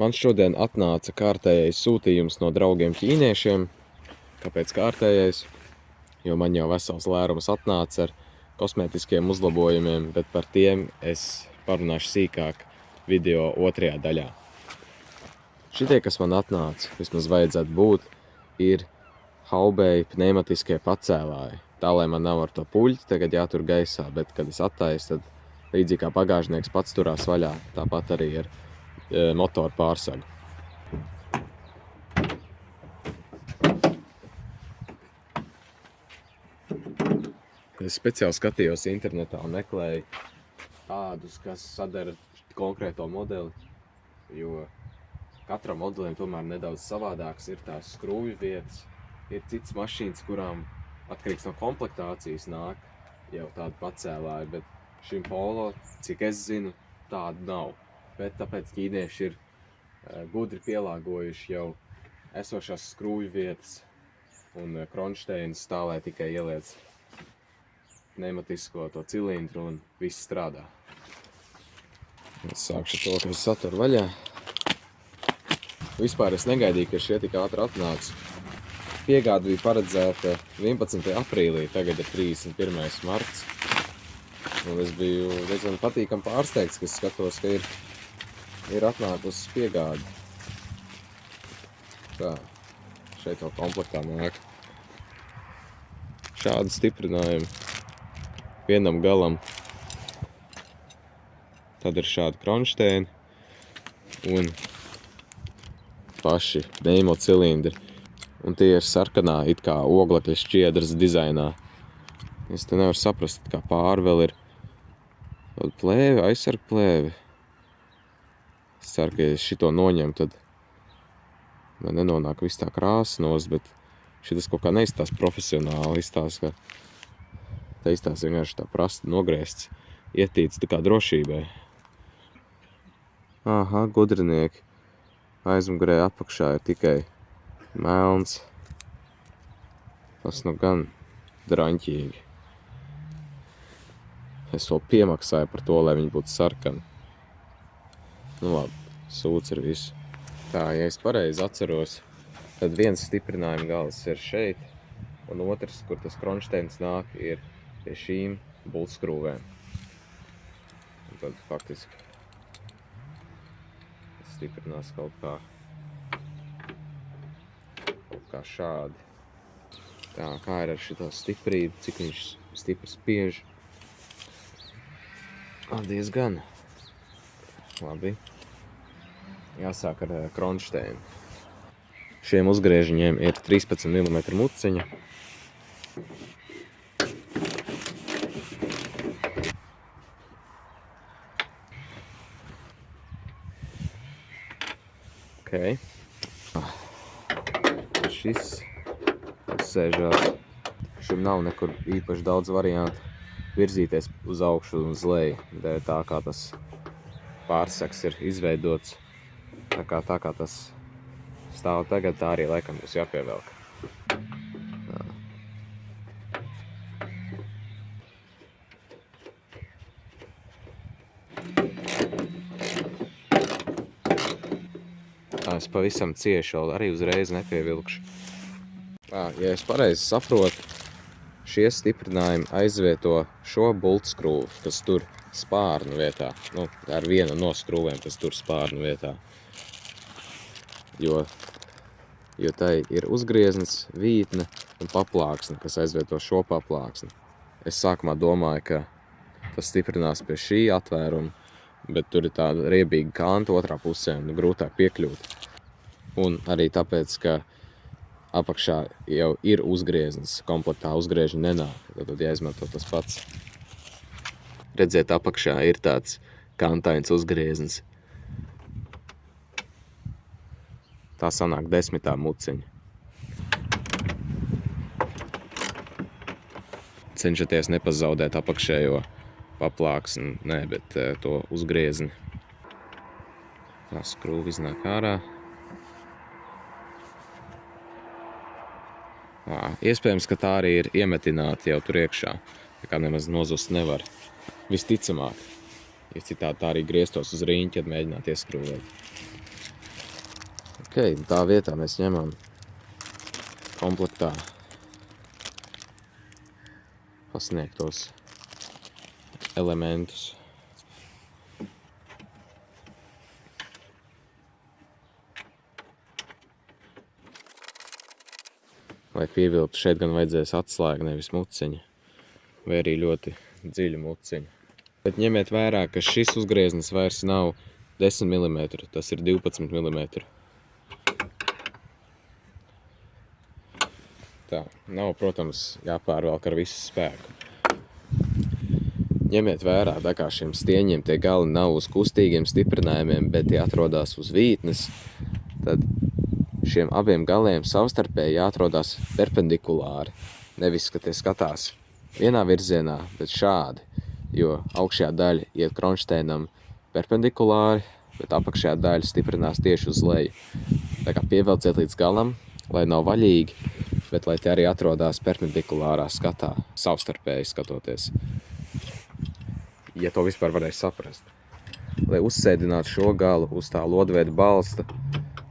Man šodien atnāca kārtējais sūtījums no draugiem ķīniešiem. Kāpēc kārtējais? Jo man jau vesels lērums atnāca ar kosmētiskiem uzlabojumiem, bet par tiem es parunāšu sīkāk video otrajā daļā. Šitie, kas man atnāca, vismaz vajadzētu būt, ir Haubei pneimatiskie pacēlāji. Tā, lai man nav ar to puļķi tagad jātur gaisā, bet kad es attaisu, tad līdzīgi kā bagāžnieks pats turās vaļā, tāpat arī ir motoru pārsagu. Es speciāli skatījos internetā un meklēju tādus, kas sadara konkrēto modeli, jo katram modelim tomēr nedaudz savādāks ir tās skrūvju vietas. Ir cits mašīnas, kurām atkarīgs no komplektācijas nāk jau tādu pacēlāju, bet šim Polo, cik es zinu, tādu nav. Bet tāpēc ķīnieši ir gudri pielāgojuši jau esošās skrūvju vietas un kronšteinus tā, lai tikai ieliec pneimatisko to cilindru un viss strādā. Es sākšu to, ka es saturu vaļā. Vispār es negaidīju, ka šie tik ātri atnāks. Piegāde bija paredzēta 11. aprīlī, tagad ir 31. marts. Un es biju diezgan patīkam pārsteigts, ka es skatos, ka ir atnākusi piegāde. Tā, šeit vēl komplektā nāk. Šādi stiprinājumi vienam galam. Tad ir šādi kronšteini un paši pneimo cilindri. Un tie ir sarkanā, it kā oglekļa šķiedras dizainā. Es te nevaru saprast, kā pāri vēl ir plēve, aizsarg plēve. Es ceru, ka ja šito noņem, tad man nenonāk viss tā krāsa nost, bet šitas kaut kā neizstās profesionāli, izstās, ka te izstās vienkārši tā prasta nogriezts, ietīts tā kā drošībai. Aha, gudrinieki. Aizmugurē apakšā ir tikai melns. Tas nu gan draņķīgi. Es vēl piemaksāju par to, lai viņi būtu sarkani. Nu labi, sūds ir visu. Tā, ja es pareizi atceros, tad viens stiprinājuma gals ir šeit, un otrs, kur tas kronšteins nāk, ir pie šīm bultskrūvēm. Un tad faktiski tas stiprinās kaut kā šādi. Tā, kā ir ar šito stiprību, cik viņš stipri spiež. Diezgan. Labi. Jāsāk ar kronšteinu. Šiem uzgriežiņiem ir 13 mm muciņa. Ok. Šis sēžās. Šim nav nekur īpaši daudz variantu virzīties uz augšu un uz leju. Tā kā tas pārsaks ir izveidots. Tā kā tas stāv tagad, tā arī laikam būs jāpievelk. Es pavisam cieši vēl arī uzreiz nepievilkšu. Ja es pareizi saprotu, šie stiprinājumi aizvieto šo bultskrūvu, kas tur spārnu vietā. Nu, ar vienu no skrūvēm, kas tur spārnu vietā. Jo tai ir uzgrieznis, vītne un paplāksne, kas aizvieto šo paplāksni. Es sākumā domāju, ka tas stiprinās pie šī atvēruma, bet tur ir tāda riebīga kanta otrā pusē un grūtāk piekļūt. Un arī tāpēc, ka apakšā jau ir uzgrieznis, komplektā uzgriežņi nenāk, tad jāizmanto tas pats. Redziet, apakšā ir tāds kantains uzgrieznis. Tā sanāk 10. muciņa. Cenšaties nepazaudēt apakšējo paplāksni, bet to uzgriezni. Tā skrūva iznāk ārā. Iespējams, ka tā arī ir iemetināta jau tur iekšā. Tā kā nemaz nozust nevar. Visticamāk. Ja citādi tā arī grieztos uz riņķi, tad mēģināt ieskrūvēt. Ok, tā vietā mēs ņemam komplektā pasniegtos elementus. Lai pievilktu, šeit gan vajadzēs atslēgu, nevis muciņu, vai arī ļoti dziļu muciņu. Bet ņemiet vērā, ka šis uzgrieznis vairs nav 10 mm, tas ir 12 mm. Tā, nav, protams, jāpārvelk ar visu spēku. Ņemiet vērā, tā kā šiem stieņiem tie gali nav uz kustīgiem stiprinājumiem, bet tie atrodas uz vītnes, tad šiem abiem galiem savstarpēji jāatrodās perpendikulāri. Nevis, ka tie skatās vienā virzienā, bet šādi, jo augšējā daļa iet kronšteinam perpendikulāri, bet apakšējā daļa stiprinās tieši uz leju. Tā kā pievelciet līdz galam, lai nav vaļīgi, bet lai tie arī atrodas perpendikulārā skatā, savstarpēji skatoties. Ja to vispār varēs saprast. Lai uzsēdinātu šo galu uz tā lodveida balsta,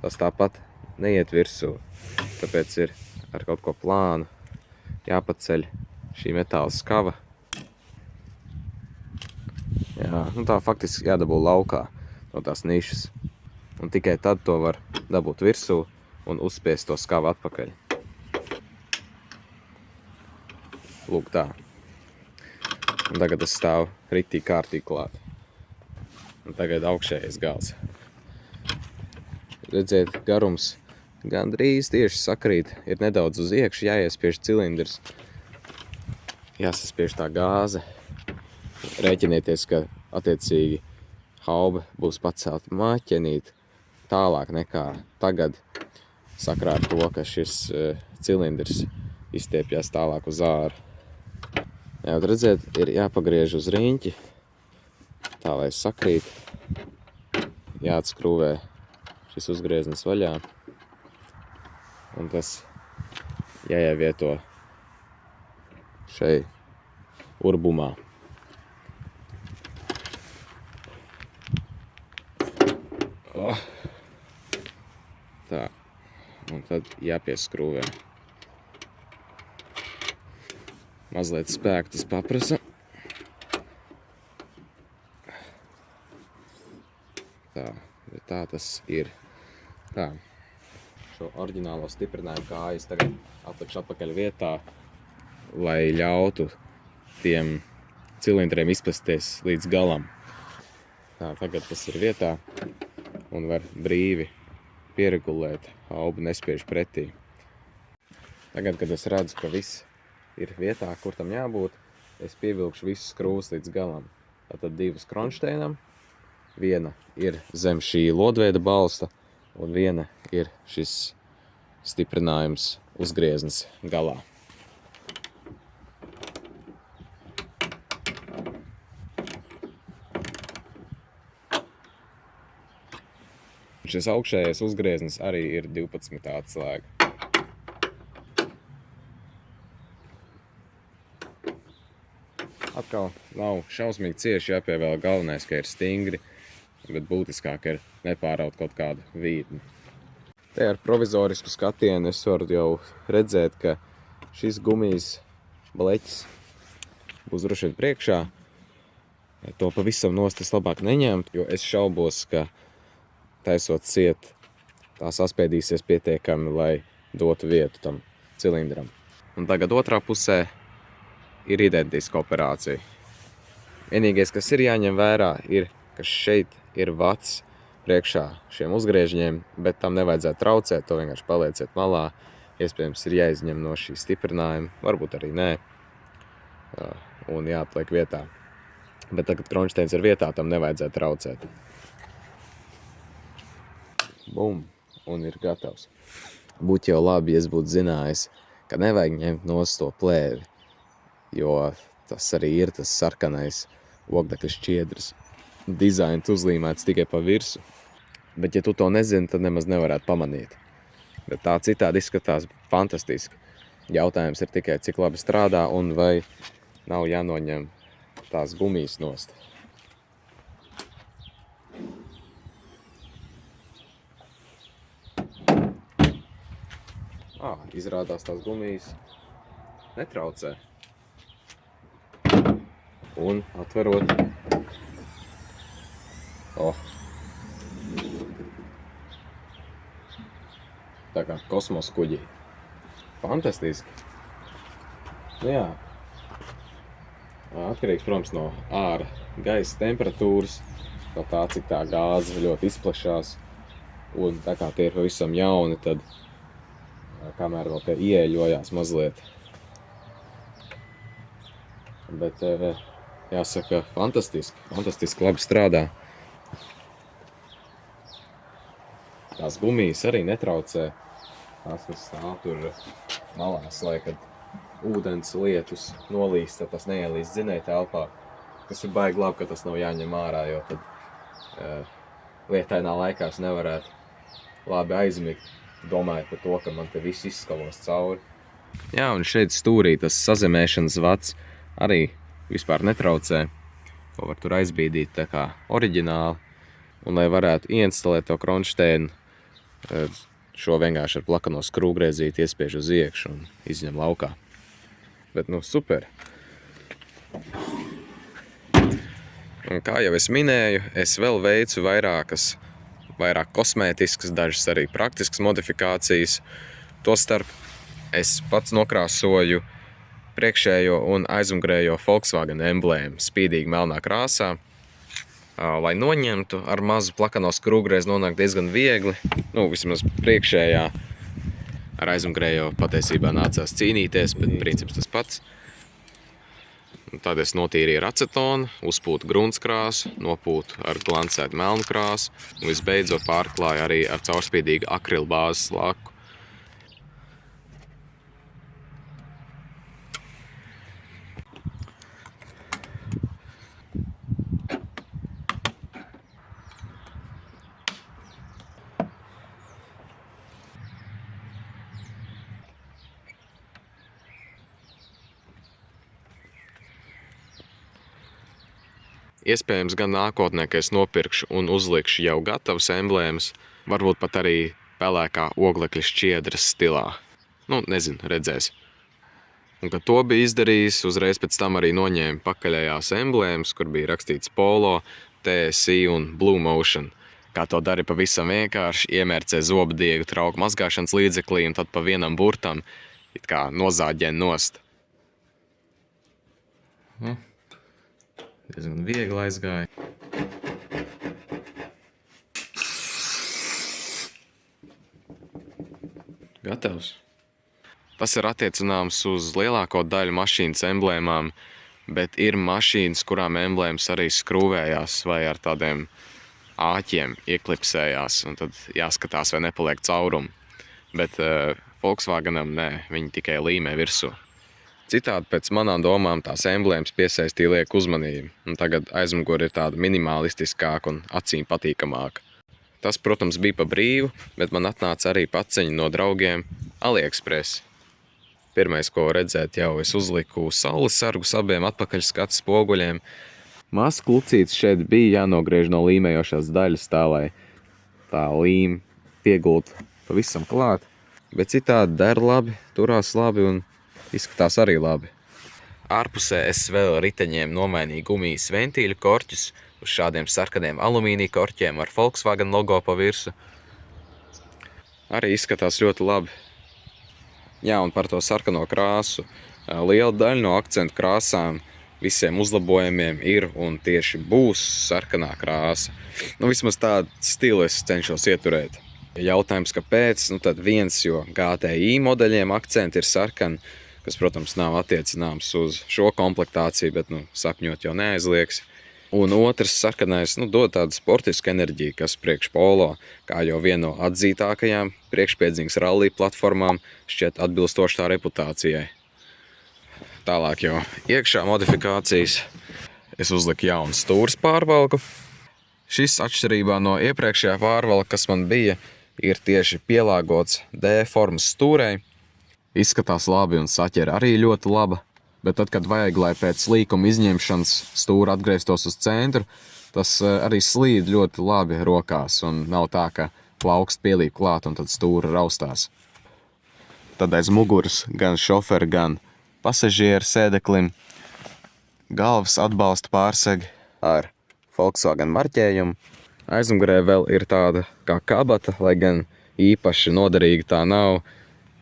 tas tāpat neiet virsū. Tāpēc ir ar kaut ko plānu jāpaceļ šī metāla skava. Jā, tā faktiski jādabū laukā no tās nišas. Un tikai tad to var dabūt virsū un uzspiest to skavu atpakaļ. Lūk tā. Un tagad tas stāv ritīgi kārtīgi klāt. Un tagad augšējais gals. Redziet, garums gandrīz tieši sakrīt. Ir nedaudz uz iekšu, jāiespiež cilindrs. Jāsaspiež tā gāze. Rēķinieties, ka attiecīgi haube būs pacelta māķenīt tālāk nekā tagad. Sakrā ar to, ka šis cilindrs izstiepjās tālāk uz āru. Jā, redziet, ir jāpagriež uz riņķi, tā lai sakrīt, jāatskrūvē šis uzgrieznis vaļā, un tas jāievieto šai urbumā. Tā, un tad jāpieskrūvē. Mazliet spēku tas paprasa. Tā, bet tā tas ir. Tā, šo oriģinālo stiprinājumu kājas tagad atlikšu atpakaļ vietā, lai ļautu tiem cilindriem izpasties līdz galam. Tā, tagad tas ir vietā un var brīvi pieregulēt, hauba nespiež pretī. Tagad, kad es redzu, ka viss ir vietā, kur tam jābūt, es pievilkšu visus skrūvus līdz galam. Tātad divas kronšteinam, viena ir zem šī lodveida balsta, un viena ir šis stiprinājums uzgrieznis galā. Šis augšējais uzgrieznis arī ir 12 atslēga. Atkal nav šausmīgi cieši jāpievēl, galvenais, ka ir stingri, bet būtiskāk ir nepāraut kaut kādu vītni. Te ar provizorisku skatienu es varu jau redzēt, ka šis gumijas bleķis būs droši vien priekšā. To pavisam nost es labāk neņemt, jo es šaubos, ka taisot ciet, tā saspiedīsies pietiekami, lai dotu vietu tam cilindram. Un tagad otrā pusē ir identiska operācija. Vienīgais, kas ir jāņem vērā, ir, ka šeit ir vats priekšā šiem uzgriežņiem, bet tam nevajadzētu traucēt, to vienkārši palieciet malā. Iespējams, ir jāizņem no šī stiprinājuma, varbūt arī nē, un jāatliek vietā. Bet tagad kronšteins ir vietā, tam nevajadzētu traucēt. Bum, un ir gatavs. Būtu jau labi, ja es būtu zinājis, ka nevajag ņemt nost to plēvi, jo tas arī ir tas sarkanais ogdekļa šķiedrs. Dizains uzlīmēts tikai pa virsu. Bet, ja tu to nezini, tad nemaz nevarētu pamanīt. Bet tā citādi izskatās fantastiski. Jautājums ir tikai, cik labi strādā un vai nav jānoņem tās gumijas nost. Izrādās tās gumijas netraucē. Un atverot. Tā kā kosmos kuģi. Fantastiski. Nu jā. Atkarīgs, protams, no ārā gaisa temperatūras, no tā, cik tā gāze ļoti izplešās. Un tā kā tie ir pavisam jauni, tad kamēr vēl tie ieeļojās mazliet. Bet jāsaka, fantastiski labi strādā. Tās gumijas arī netraucē. Tās, kas stāv tur malās, lai, kad ūdens lietus nolīst, tad tas neielīst dzinēja telpā. Tas ir baigi labi, ka tas nav jāņem ārā, jo tad lietainā laikā es nevarētu labi aizmigt, domājot par to, ka man te viss izskalos cauri. Jā, un šeit stūrī tas sazemēšanas vats arī vispār netraucē. Ko var tur aizbīdīt tā kā oriģināli. Un lai varētu ieinstalēt to kronšteinu, šo vienkārši ar plakano skrūvgriezīti iespiež uz iekšu un izņem laukā. Bet, nu, super. Un kā jau es minēju, es vēl veicu vairāk kosmētiskas, dažas arī praktiskas modifikācijas. Tostarp es pats nokrāsoju priekšējo un aizmugurējo Volkswagen emblēmu spīdīgi melnā krāsā. Lai noņemtu, ar mazu plakano skrūvgriezi nonāk diezgan viegli. Nu, vismaz priekšējā ar aizmugurējo patiesībā nācās cīnīties, bet princips tas pats. Tad es notīrīju ar acetonu, uzpūtu gruntskrāsu, nopūtu ar glancētu melnu krāsu un visbeidzot pārklāju arī ar caurspīdīgu akrilbāzes laku. Iespējams, gan nākotnē, ka es nopirkšu un uzlikšu jau gatavas emblēmas, varbūt pat arī pelēkā oglekļa šķiedras stilā. Nu, nezinu, redzēs. Un, kad to bija izdarījis, uzreiz pēc tam arī noņēmu pakaļējās emblēmas, kur bija rakstīts Polo, TSI un Blue Motion. Kā to dari pavisam vienkārši, iemērcē zobdiegu trauku mazgāšanas līdzeklī un tad pa vienam burtam it kā nozāģē nost. Diezgan viegli aizgāja. Gatavs. Tas ir attiecināms uz lielāko daļu mašīnas emblēmām, bet ir mašīnas, kurām emblēmas arī skrūvējās vai ar tādiem āķiem ieklipsējās, un tad jāskatās, vai nepaliek caurumi. Bet Volkswagenam nē, viņi tikai līmē virsū. Citādi pēc manām domām tās emblēmas piesaistīja lieku uzmanību, un tagad aizmugure ir tāda minimalistiskāka un acīm patīkamāka. Tas, protams, bija pa brīvu, bet man atnāca arī paciņi no draugiem AliExpress. Pirmais, ko redzēt, jau es uzliku saules sargus abiem atpakaļskatu spoguļiem. Mazs klucīts šeit bija jānogriež no līmējošās daļas tā, lai tā līme piegultu pavisam klāt, bet citādi der labi, turās labi un izskatās arī labi. Ārpusē es vēl riteņiem nomainīju gumijas ventīļu korķus uz šādiem sarkaniem alumīnija korķiem ar Volkswagen logo pa virsu. Arī izskatās ļoti labi. Jā, un par to sarkano krāsu. Liela daļa no akcentu krāsām visiem uzlabojumiem ir un tieši būs sarkanā krāsa. Nu, vismaz tādu stilu es cenšos ieturēt. Jautājums, kāpēc? Nu, tad viens, jo GTI modeļiem akcenti ir sarkani, kas, protams, nav attiecināms uz šo komplektāciju, bet, nu, sapņot jau neaizliegs. Un otrs sarkanais, dod tādu sportisku enerģiju, kas priekš Polo, kā jau viena no atzītākajām priekšpiedzīgas rallija platformām, šķiet atbilstoši tā reputācijai. Tālāk jau iekšā modifikācijas. Es uzliku jaunu stūres pārvalku. Šis, atšķirībā no iepriekšējā pārvalka, kas man bija, ir tieši pielāgots D-formas stūrei. Izskatās labi un saķera arī ļoti laba, bet tad, kad vajag, lai pēc līkuma izņemšanas stūra atgrieztos uz centru, tas arī slīd ļoti labi rokās un nav tā, ka plaukst pielīp klāt un tad stūra raustās. tad aiz muguras gan šoferi, gan pasažieru sēdeklim. Galvas atbalsta pārsegi ar Volkswagen marķējumu. Aizmugurē vēl ir tāda kā kabata, lai gan īpaši noderīga tā nav,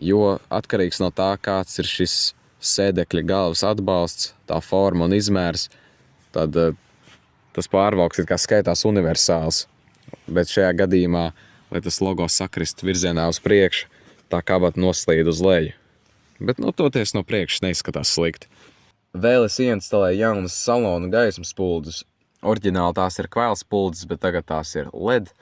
jo atkarīgs no tā, kāds ir šis sēdekļa galvas atbalsts, tā forma un izmērs, tad tas pārvalks ir kā skaitās universāls. Bet šajā gadījumā, lai tas logo sakrist virzienā uz priekšu, tā kabata noslīd uz leju. Bet toties no priekšas neizskatās slikti. Vēl es ieinstalēju jaunas salona gaismas spuldzus. Oriģināli tās ir kvēls spuldzus, bet tagad tās ir LED.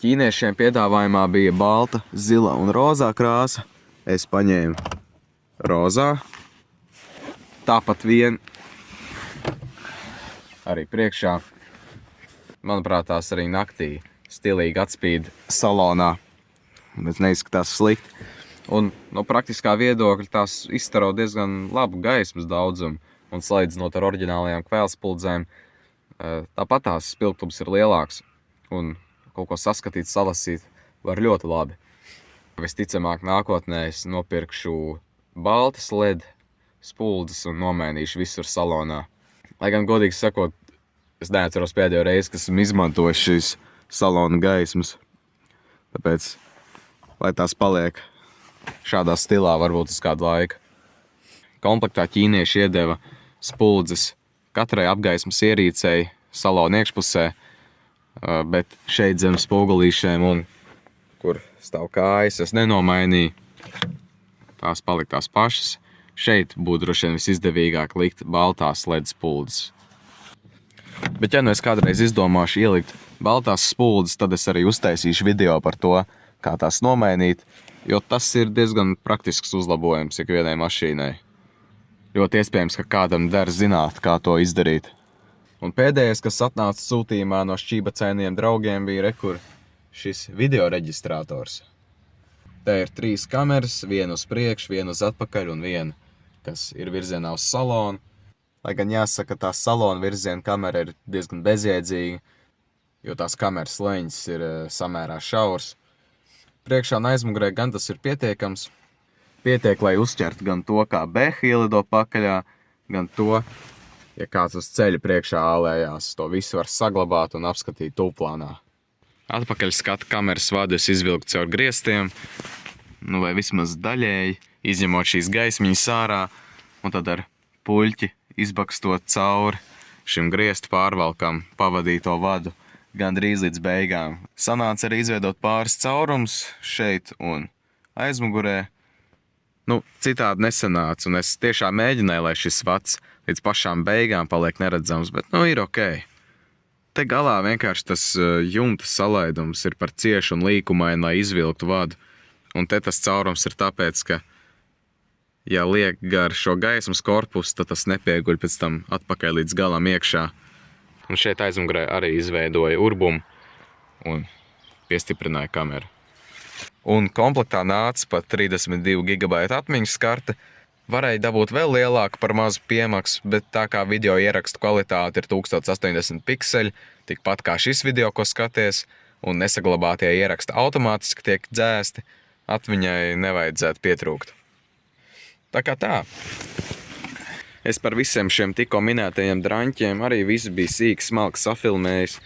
Ķīniešiem piedāvājumā bija balta, zila un rozā krāsa. Es paņēmu rozā. Tāpat vien arī priekšā. Manuprāt, tās arī naktī stilīgi atspīd salonā, bet neizskatās slikti. Un no praktiskā viedokļa tās izstaro diezgan labu gaismas daudzumu un salīdzinot ar oriģinālajām kvēlspuldzēm, tāpat tās spilgtums ir lielāks un kaut ko saskatīt, salasīt var ļoti labi. Visticamāk nākotnē es nopirkšu baltas LED spuldzes un nomainīšu visur salonā. Lai gan godīgi sakot, es neatceros pēdējo reizi, kas esmu izmantojis šīs salona gaismas. Tāpēc, lai tās paliek šādā stilā varbūt uz kādu laiku. Komplektā ķīnieši iedeva spuldzes katrai apgaismas ierīcei salona iekšpusē, bet šeit zem spogulīšiem un kur stāv kājas, es nenomainīju. Tās palika tās pašas. Šeit būtu droši vien visizdevīgāk likt baltās LED spuldzes. Bet ja es kādreiz izdomāšu ielikt baltās spuldzes, tad es arī uztaisīšu video par to, kā tās nomainīt, jo tas ir diezgan praktisks uzlabojums ikvienai mašīnai. Ļoti iespējams, ka kādam der zināt, kā to izdarīt. Un pēdējais, kas atnāca sūtījumā no šķībacainiem draugiem, bija šis video reģistrators. Te ir 3 kameras, viena uz priekšu, viena uz atpakaļ un viena, kas ir virzienā uz salonu. Lai gan jāsaka, tā salona virziena kamera ir diezgan bezjēdzīga, jo tās kameras leņķis ir samērā šaurs. Priekšā un aizmugurē gan tas ir pietiekams. Pietiek, lai uzķertu gan to, kā beha ielido pakaļā, gan to, ja kāds uz ceļa priekšā ālējās. To visu var saglabāt un apskatīt tūplānā. Atpakaļ skata kameras vadu es izvilku caur griestiem, vai vismaz daļēji, izņemot šīs gaismiņas ārā, un tad ar puļķi izbakstot cauri šim griestu pārvalkam pavadīto vadu. Gandrīz līdz beigām. Sanāca arī izveidot pāris caurums šeit un aizmugurē. Citādi nesanāca, un es tiešām mēģināju, lai šis vads līdz pašām beigām paliek neredzams, bet ir ok. Te galā vienkārši tas jumta salaidums ir par ciešu un līkumainu, lai izvilktu vadu. Un te tas caurums ir tāpēc, ka, ja liek gar šo gaismas korpusu, tad tas nepieguļ pēc tam atpakaļ līdz galam iekšā. Un šeit aizmugurē arī izveidoja urbumu un piestiprināja kameru. Un komplektā nāca pat 32 GB atmiņas karte. Varēja dabūt vēl lielāku par mazu piemaksu, bet tā kā video ierakstu kvalitāte ir 1080 pikseļi, tikpat kā šis video, ko skaties, un nesaglabātie ieraksti automātiski tiek dzēsti, atmiņai nevajadzētu pietrūkt. Tā kā tā. Es par visiem šiem tikko minētajiem draņķiem arī visu bija sīki smalki safilmējis,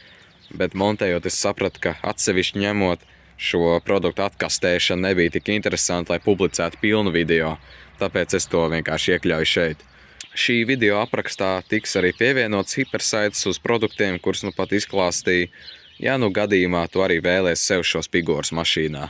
bet montējot es sapratu, ka atsevišķi ņemot šo produktu atkastēšanu nebija tik interesanti, lai publicētu pilnu video, tāpēc es to vienkārši iekļauju šeit. Šī video aprakstā tiks arī pievienots hipersaites uz produktiem, kurus pat izklāstīju, ja gadījumā tu arī vēlies sev šos figūrus mašīnā.